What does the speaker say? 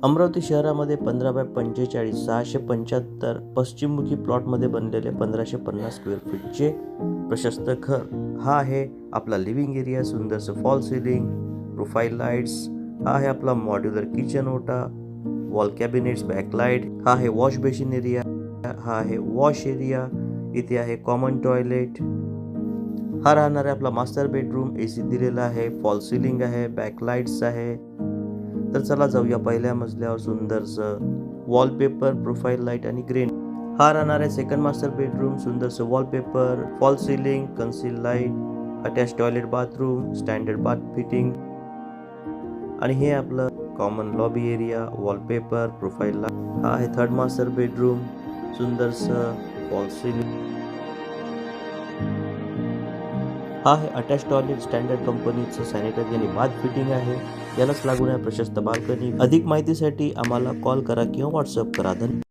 अमरावती शहरामध्ये 15x45 675 पश्चिममुखी प्लॉटमध्ये बनलेले 1550 square फीटचे प्रशस्त घर. हा आहे आपला लिव्हिंग एरिया. सुंदरसं फॉल सिलिंग, प्रोफाईल लाईट्स. हा आहे आपला मॉड्युलर किचन ओटा, वॉल कॅबिनेट्स, बॅकलाईट. हा आहे वॉश बेसिन एरिया. हा आहे वॉश एरिया. इथे आहे कॉमन टॉयलेट. हा राहणार आहे आपला मास्टर बेडरूम. एसी दिलेला आहे, फॉल सिलिंग आहे, बॅकलाईट्स आहे. तर चला जाऊया पहिल्या मजल्यावर. सुंदरसं वॉलपेपर, प्रोफाईल लाईट आणि ग्रीन. हा राहणार आहे सेकंड मास्टर बेडरूम. सुंदरसं wallpaper, fall ceiling, conceal light, attach toilet, bathroom, standard bath fitting. आणि हे आपलं common lobby area, wallpaper, profile light. हा आहे थर्ड मास्टर बेडरूम. सुंदरसं फॉल सिलिंग. हा आहे अटॅच टॉयलेट, स्टँडर्ड कंपनीचं सॅनिटरी आणि बाथ फिटिंग आहे. यालाच लागून आहे प्रशस्त बाल्कनी. अधिक माहितीसाठी आम्हाला कॉल करा किंवा व्हॉट्सअप करा. धन्यवाद.